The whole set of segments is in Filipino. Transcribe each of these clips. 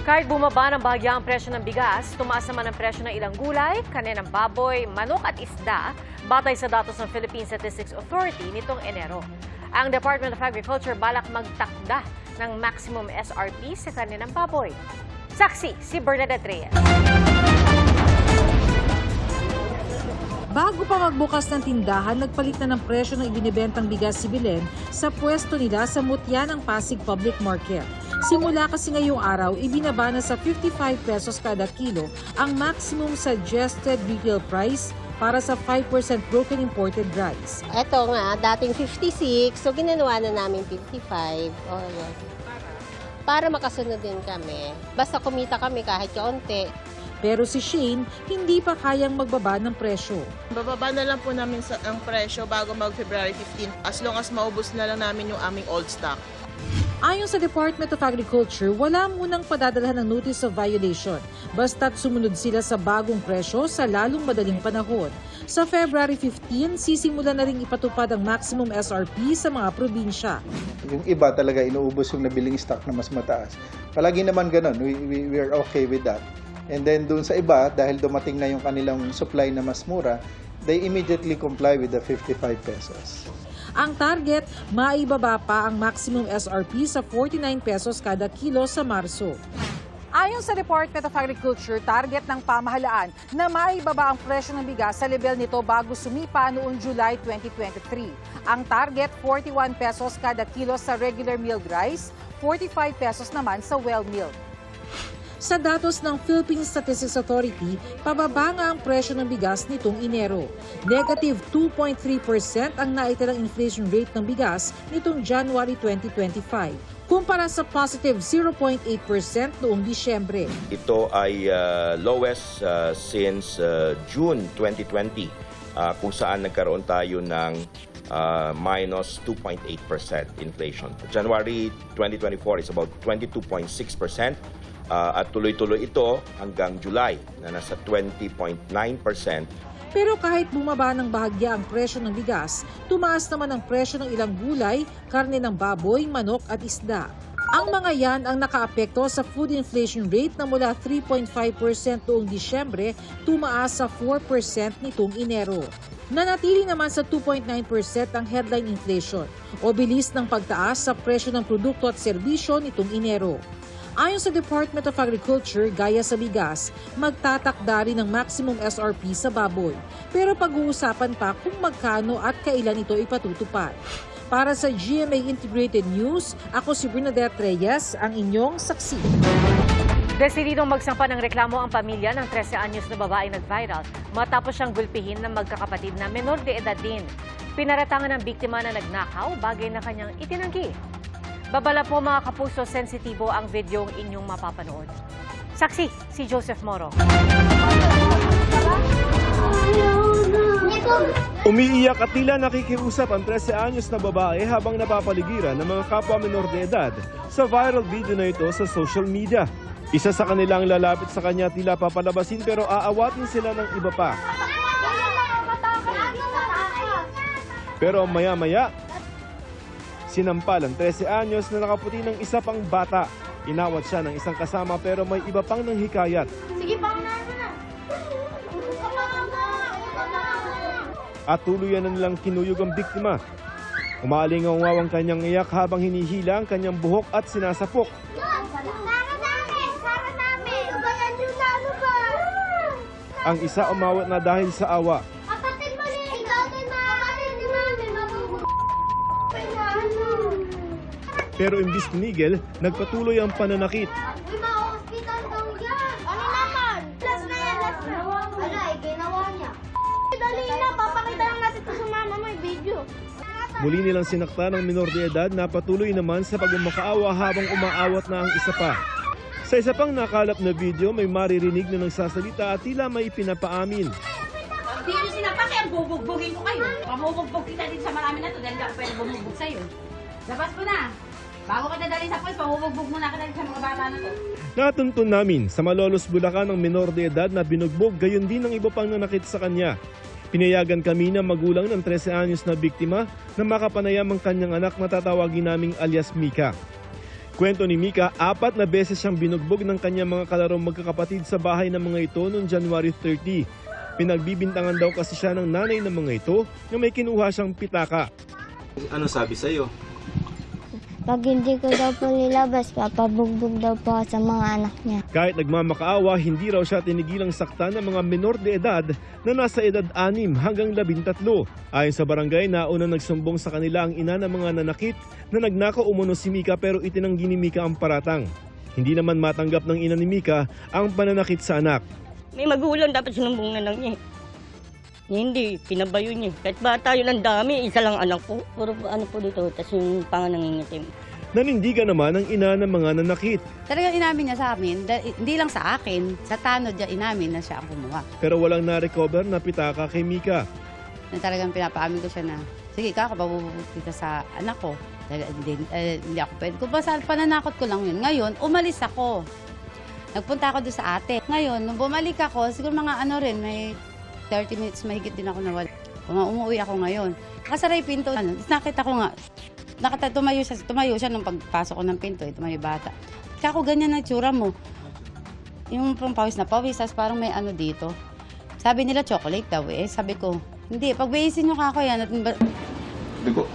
Kahit bumaba ng bahagya ang presyo ng bigas, tumaas naman ang presyo ng ilang gulay, karne ng baboy, manok at isda, batay sa datos ng Philippine Statistics Authority nitong Enero. Ang Department of Agriculture balak magtakda ng maximum SRP sa karne ng baboy. Saksi si Bernadette Reyes. Bago pa magbukas ng tindahan, nagpalit na ng presyo ng ibinibentang bigas si Belen sa pwesto nila sa Mutya ng Pasig Public Market. Simula kasi ngayong araw, ibinaba na sa 55 pesos kada kilo ang maximum suggested retail price para sa 5% broken imported rice. Ito nga, dating 56, so ginanawa na namin 55. Para makasunod din kami. Basta kumita kami kahit kaunti. Pero si Shane, hindi pa kayang magbaba ng presyo. Bababa na lang po namin ang presyo bago mag-February 15 as long as maubos na lang namin yung aming old stock. Ayon sa Department of Agriculture, wala munang padadalhan ng notice of violation basta't sumunod sila sa bagong presyo sa lalong madaling panahon. Sa February 15, sisimulan na rin ipatupad ang maximum SRP sa mga probinsya. Yung iba talaga inuubos yung nabiling stock na mas mataas. Palagi naman ganun, we are okay with that. And then doon sa iba, dahil dumating na yung kanilang supply na mas mura, they immediately comply with the 55 pesos. Ang target, maibaba pa ang maximum SRP sa 49 pesos kada kilo sa Marso. Ayon sa Department of Agriculture, target ng pamahalaan na maibaba ang presyo ng bigas sa level nito bago sumipa noong July 2023. Ang target, 41 pesos kada kilo sa regular milled rice, 45 pesos naman sa well milled. Sa datos ng Philippine Statistics Authority, pababa nga ang presyo ng bigas nitong Enero. Negative 2.3% ang naitalang inflation rate ng bigas nitong January 2025, kumpara sa positive 0.8% noong Disyembre. Ito ay lowest since June 2020, kung saan nagkaroon tayo ng minus 2.8% inflation. January 2024 is about 22.6%. At tuloy-tuloy ito hanggang July na nasa 20.9%. Pero kahit bumaba ng bahagya ang presyo ng bigas, tumaas naman ang presyo ng ilang gulay, karne ng baboy, manok at isda. Ang mga yan ang nakaapekto sa food inflation rate na mula 3.5% noong Disyembre, tumaas sa 4% nitong Enero. Nanatili naman sa 2.9% ang headline inflation o bilis ng pagtaas sa presyo ng produkto at serbisyo nitong Enero. Ayon sa Department of Agriculture, gaya sa bigas, magtatakda rin ng maximum SRP sa baboy. Pero pag-uusapan pa kung magkano at kailan ito ipatutupad. Para sa GMA Integrated News, ako si Bernadette Reyes, ang inyong saksi. Desididong magsampa ng reklamo ang pamilya ng 13 anyos na babae nag-viral matapos siyang gulpihin ng magkakapatid na menor de edad din. Pinaratangan ng biktima na nagnakaw, bagay na kanyang itinanggi. Babala po mga kapuso, sensitibo ang videong inyong mapapanood. Saksi, si Joseph Moro. Umiiyak at tila nakikiusap ang 13 anyos na babae habang napapaligiran ng mga kapwa menor de edad sa viral video na ito sa social media. Isa sa kanilang lalapit sa kanya tila papalabasin pero aawatin sila ng iba pa. Pero maya-maya, sinampal ang 13 anyos na nakaputi ng isa pang bata. Inawat siya ng isang kasama pero may iba pang nanghikayat. Sige, pangunahan mo na. At tuluyan na nilang kinuyog ang biktima. Umalingaw-ngaw ang kanyang iyak habang hinihila ang kanyang buhok at sinasapok. Ang isa umawat na dahil sa awa. Pero imbis tumigil, nagpatuloy ang pananakit. Uy, ma-hospital daw yan. Ano naman? Last na yan, last na. Ala, ginawa niya. Dali na, papakita lang natin ito sa mama mo, video. Muli nilang sinakta ng minor de edad na patuloy naman sa pagmamakaawa habang umaawat na ang isa pa. Sa isa pang nakalap na video, may maririnig na nagsasalita at tila may pinapaamin. Hindi nyo sinapak, kaya bubugbugin ko kayo. Pamubugbog kita din sa marami na to dahil ako pwede bumugbog sa'yo. Labas ko na. Bago ka dadalhin sa pulis, pamubugbog muna ka dahil sa mga bata na to. Natuntun namin sa Malolos, Bulacan ng minor de edad na binugbog gayon din ng iba pang nanakit sa kanya. Pinayagan kami ng magulang ng 13 anyos na biktima na makapanayam ang kanyang anak na tatawagin naming alias Mika. Kwento ni Mika, 4 na beses siyang binugbog ng kanyang mga kalarong magkakapatid sa bahay ng mga ito noong January 30. Pinagbibintangan daw kasi siya ng nanay ng mga ito na may kinuha siyang pitaka. Ano sabi sa'yo? Pag hindi ko daw po nilabas, papabugbog daw po sa mga anak niya. Kahit nagmamakaawa, hindi raw siya tinigilang saktan ng mga menor de edad na nasa edad 6 hanggang 13. Ayon sa barangay, nauna nagsumbong sa kanila ang ina ng mga nanakit na nagnakaw umano si Mika pero itinanggi ni Mika ang paratang. Hindi naman matanggap ng ina ni Mika ang pananakit sa anak. May magulang dapat sinumbong na lang niya. Hindi, pinabayo niya. Kahit bata yun ang dami, isa lang anak ko. Puro ano po dito, tas yung panga nangingitim. Nanindigan naman ang ina ng mga nanakit. Talagang inamin niya sa amin, hindi lang sa akin, sa tanod niya inamin na siya ang kumuha. Pero walang na-recover na pitaka kay Mika. Na talagang pinapaamin ko siya na, sige ka, kapabubog kita sa anak ko. Hindi ako pwede. Kung basta pananakot ko lang yun. Ngayon, umalis ako. Nagpunta ako doon sa ate. Ngayon, nung bumalik ako, siguro mga ano rin, may 30 minutes mahigit din ako nawala. Umuwi ako ngayon. Nakasaray pinto. Nakita ko nga. Tumayo siya nung pagpasok ko ng pinto. Tumayo bata. Kako ganyan na tsura mo. Yung pawis na pawis. Parang may ano dito. Sabi nila chocolate daw eh. Sabi ko, hindi. Pagbayisin nyo kako yan. Dugo.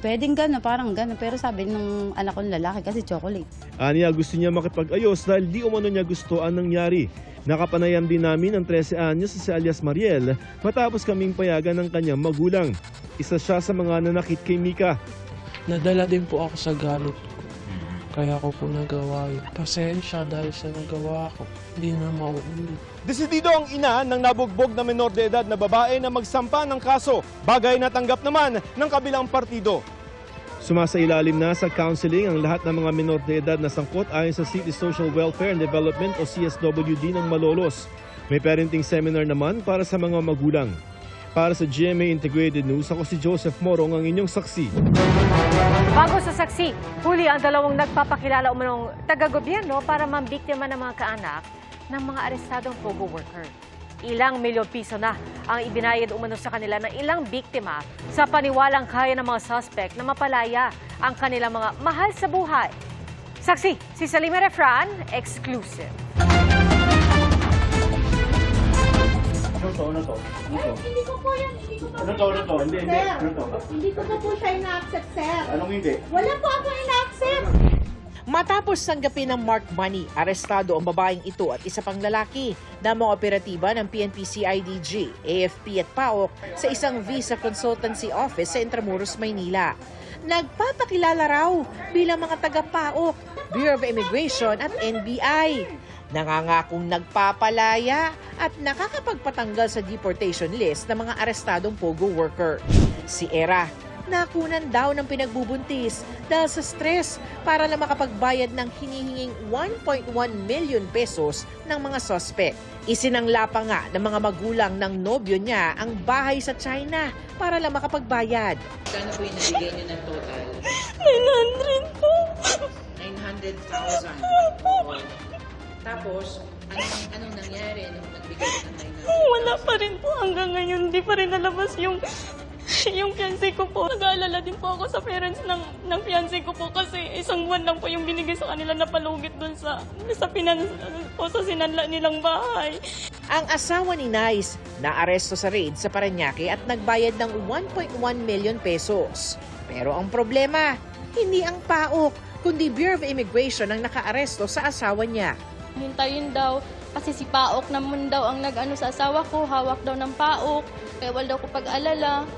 Pwedeng gano'n, parang gano'n. Pero sabi nung anak kong lalaki kasi chocolate. Aniya gusto niya makipag-ayos dahil di umano niya gusto ang nangyari. Nakapanayam din namin ang 13 anyos si alias Mariel matapos kaming payagan ng kanyang magulang. Isa siya sa mga nanakit kay Mika. Nadala din po ako sa galit ko. Kaya ko po nagawa yun. Pasensya dahil sa nagawa ko. Hindi na mauulit. Desidido ang ina ng nabugbog na menor de edad na babae na magsampa ng kaso. Bagay na tanggap naman ng kabilang partido. Sumasailalim na sa counseling ang lahat ng mga menor de edad na sangkot ayon sa City Social Welfare and Development o CSWD ng Malolos. May parenting seminar naman para sa mga magulang. Para sa GMA Integrated News, ako si Joseph Morong, ang inyong saksi. Bago sa saksi, huli ang 2 nagpapakilala umanong taga-gobyerno para mambiktima ng mga kaanak ng mga arestadong POGO worker. Ilang milyong piso na ang ibinayad umano sa kanila ng ilang biktima sa paniwalang kaya ng mga suspect na mapalaya ang kanilang mga mahal sa buhay. Saksi, si Salima Refran, exclusive. Hindi ko po yan. Hindi ko po siya ina-accept, sir. Anong hindi? Wala po ako ina-accept. Matapos tanggapin ng marked money, arestado ang babaeng ito at isa pang lalaki na mga operatiba ng PNP-CIDG, AFP at PAOK sa isang visa consultancy office sa Intramuros, Maynila. Nagpapakilala raw bilang mga taga-PAOK, Bureau of Immigration at NBI. Nangangakong nagpapalaya at nakakapagpatanggal sa deportation list ng mga arestadong POGO worker. Si Era, nakunan daw ng pinagbubuntis dahil sa stress para lang makapagbayad ng hinihinging 1.1 million pesos ng mga suspect. Isinangla pa nga ng mga magulang ng nobyo niya ang bahay sa China para lang makapagbayad. Kano po yung nabigay niyo ng total? 900 po. 900,000. Tapos, anong nangyari nung nagbigay ng 900,000? Wala pa rin po hanggang ngayon. Hindi pa rin nalabas yung fiancé ko po. Nag-aalala din po ako sa parents ng fiancé ko po kasi isang buwan lang po yung binigay sa kanila na palugit doon sa sinanla nilang bahay. Ang asawa ni Nice naaresto sa raid sa Parañaque at nagbayad ng 1.1 million pesos. Pero ang problema, hindi ang PAOK, kundi Bureau of Immigration ang nakaaresto sa asawa niya. Hintayin daw kasi si PAOK naman daw ang nag-ano sa asawa ko, hawak daw ng PAOK. Kaya wala daw ko pag-alala.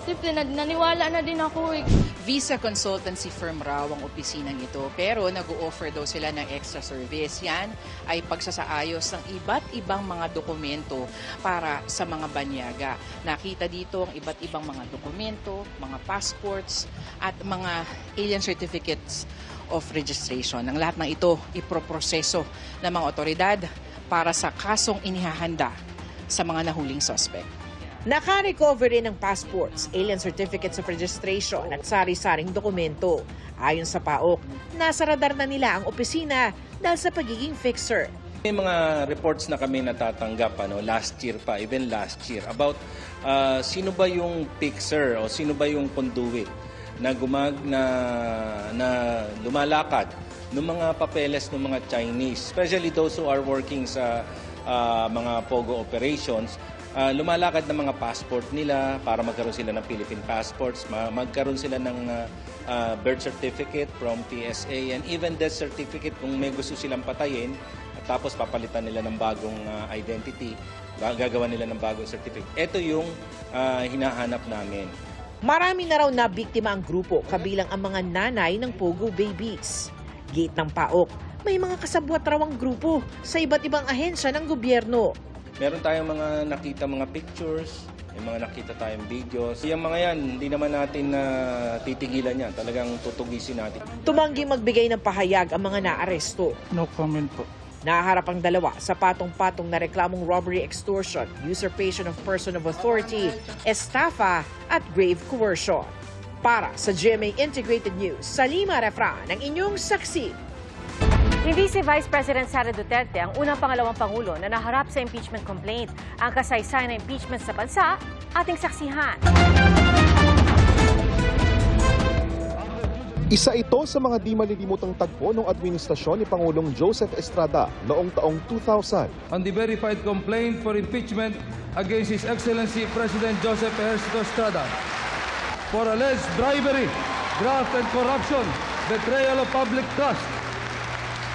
Siyempre, naniwala na din ako eh. Visa consultancy firm raw ang opisinang ito pero nag-o-offer daw sila ng extra service. Yan ay pagsasaayos ng iba't ibang mga dokumento para sa mga banyaga. Nakita dito ang iba't ibang mga dokumento, mga passports at mga alien certificates of registration. Ang lahat ng ito iproproseso ng mga otoridad para sa kasong inihahanda sa mga nahuling suspect. Naka-recover rin ng passports, alien certificates of registration at sari-saring dokumento. Ayon sa PAOK, nasa radar na nila ang opisina dahil sa pagiging fixer. May mga reports na kami natatanggap last year pa, even last year, about sino ba yung fixer o sino ba yung conduit na lumalakad ng mga papeles ng mga Chinese, especially those who are working sa mga POGO operations. Lumalakad ng mga passport nila para magkaroon sila ng Philippine passports, magkaroon sila ng birth certificate from PSA, and even death certificate kung may gusto silang patayin, at tapos papalitan nila ng bagong identity, gagawa nila ng bagong certificate. Ito yung hinahanap namin. Marami na raw na biktima ang grupo, kabilang ang mga nanay ng Pogo babies. Gate ng PAOK, may mga kasabwat raw ang grupo sa iba't ibang ahensya ng gobyerno. Meron tayong mga nakita mga pictures, may mga nakita tayong videos. Yung mga yan, hindi naman natin titigilan yan. Talagang tutugisin natin. Tumanggi magbigay ng pahayag ang mga naaresto. No comment po. Naharap ang dalawa sa patong-patong na reklamong robbery, extortion, usurpation of person of authority, estafa at grave coercion. Para sa GMA Integrated News, Salima Refran, ang inyong saksi. Hindi si Vice President Sara Duterte ang unang pangalawang pangulo na naharap sa impeachment complaint. Ang kasaysayan ng impeachment sa bansa, ating saksihan. Isa ito sa mga di malilimutang tagpo ng administrasyon ni Pangulong Joseph Estrada noong taong 2000. On the verified complaint for impeachment against His Excellency President Joseph Ernesto Estrada for alleged bribery, graft and corruption, betrayal of public trust,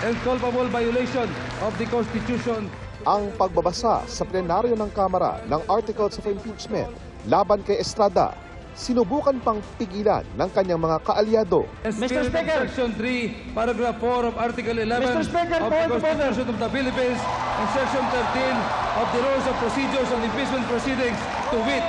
and culpable violation of the Constitution. Ang pagbabasa sa plenaryo ng Kamara ng Articles of Impeachment laban kay Estrada, sinubukan pang pigilan ng kanyang mga kaalyado. Mr. Speaker, Section 3, Paragraph 4 of Article 11 of the Constitution of the Philippines and Section 13 of the Rules of Procedures on Impeachment Proceedings, to wit,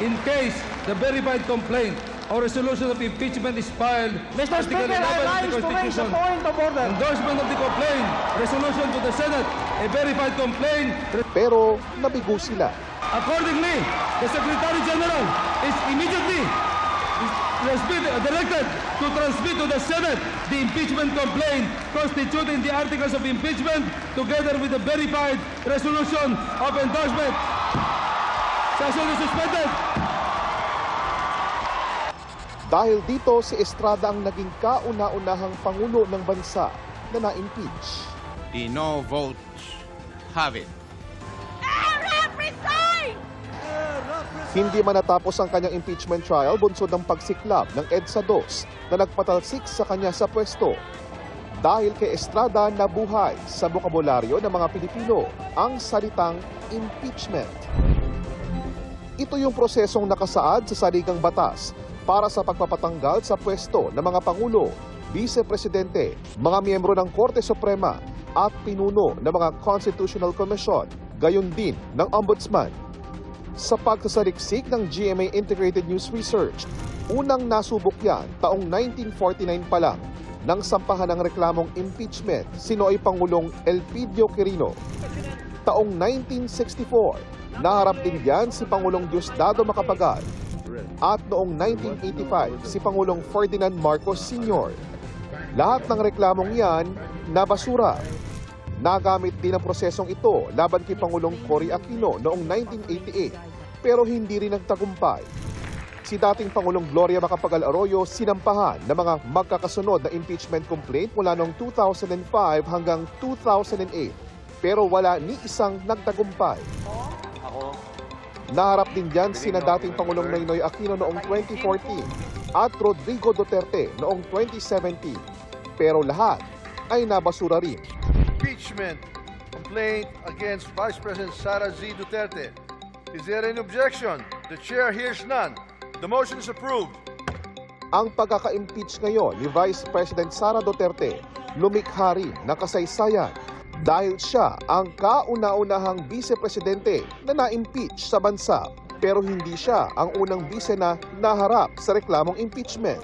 in case the verified complaint or resolution of impeachment is filed, Mr. Article Speaker, 11 of the I rise to raise a Constitution, point of order. endorsement of the complaint, resolution to the Senate, a verified complaint. Pero nabigo sila. Accordingly, the Secretary General is immediately directed to transmit to the Senate the impeachment complaint constituting the articles of impeachment together with the verified resolution of endorsement. Session is suspended. Dahil dito, si Estrada ang naging kauna-unahang pangulo ng bansa na na-impeach. The no votes have it. Hindi man natapos ang kanyang impeachment trial, bunsod ng pagsiklab ng EDSA 2 na nagpatalsik sa kanya sa pwesto. Dahil kay Estrada, nabuhay sa bokabularyo ng mga Pilipino ang salitang impeachment. Ito yung prosesong nakasaad sa saligang batas para sa pagpapatanggal sa pwesto ng mga Pangulo, Vice-Presidente, mga miyembro ng Korte Suprema at pinuno ng mga Constitutional Commission, gayon din ng Ombudsman. Sa pagsasaliksik ng GMA Integrated News Research, unang nasubok yan taong 1949 pa lang nang sampahan ng reklamong impeachment si Noy Pangulong Elpidio Quirino. Taong 1964, naharap din yan si Pangulong Diosdado Macapagal. At noong 1985, si Pangulong Ferdinand Marcos Sr. Lahat ng reklamong yan, nabasura. Nagamit din ang prosesong ito laban kay Pangulong Cory Aquino noong 1988, pero hindi rin nagtagumpay. Si dating Pangulong Gloria Macapagal Arroyo sinampahan ng mga magkakasunod na impeachment complaint mula noong 2005 hanggang 2008, pero wala ni isang nagtagumpay. Naharap din dyan sina dating Pangulong Noynoy Aquino noong 2014 at Rodrigo Duterte noong 2017, pero lahat ay nabasura rin. Impeachment complaint against Vice President Sara Z. Duterte. Is there any objection? The chair hears none. The motion is approved. Ang pagkaka-impeach ngayon ni Vice President Sara Duterte lumikha rin ng kasaysayan dahil siya ang kauna-unahang vice-presidente na na-impeach sa bansa, pero hindi siya ang unang vice na naharap sa reklamong impeachment.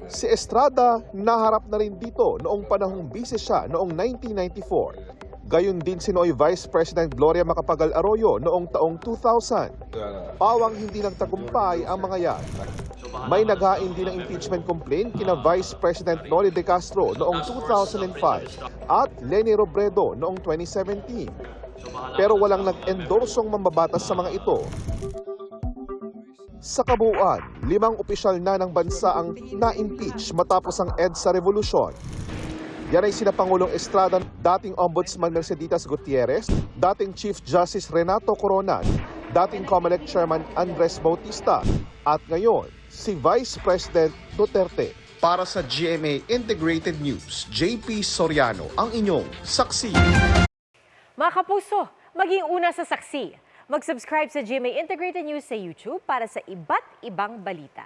Si Estrada naharap na rin dito noong panahong vice siya noong 1994. Gayon din si Noy Vice President Gloria Macapagal Arroyo noong taong 2000. Pawang hindi nagtagumpay ang mga yan. May naghain din ng impeachment complaint kina Vice President Noli De Castro noong 2005 at Leni Robredo noong 2017. Pero walang nag-endorsong mambabatas sa mga ito. Sa kabuuan, 5 opisyal na ng bansa ang na-impeach matapos ang EDSA revolusyon. Yan ay sina Pangulong Estrada, dating Ombudsman Merceditas Gutierrez, dating Chief Justice Renato Coronan, dating COMELEC Chairman Andres Bautista, at ngayon, si Vice President Duterte. Para sa GMA Integrated News, JP Soriano ang inyong saksi. Mga kapuso, maging una sa saksi. Mag-subscribe sa GMA Integrated News sa YouTube para sa iba't ibang balita.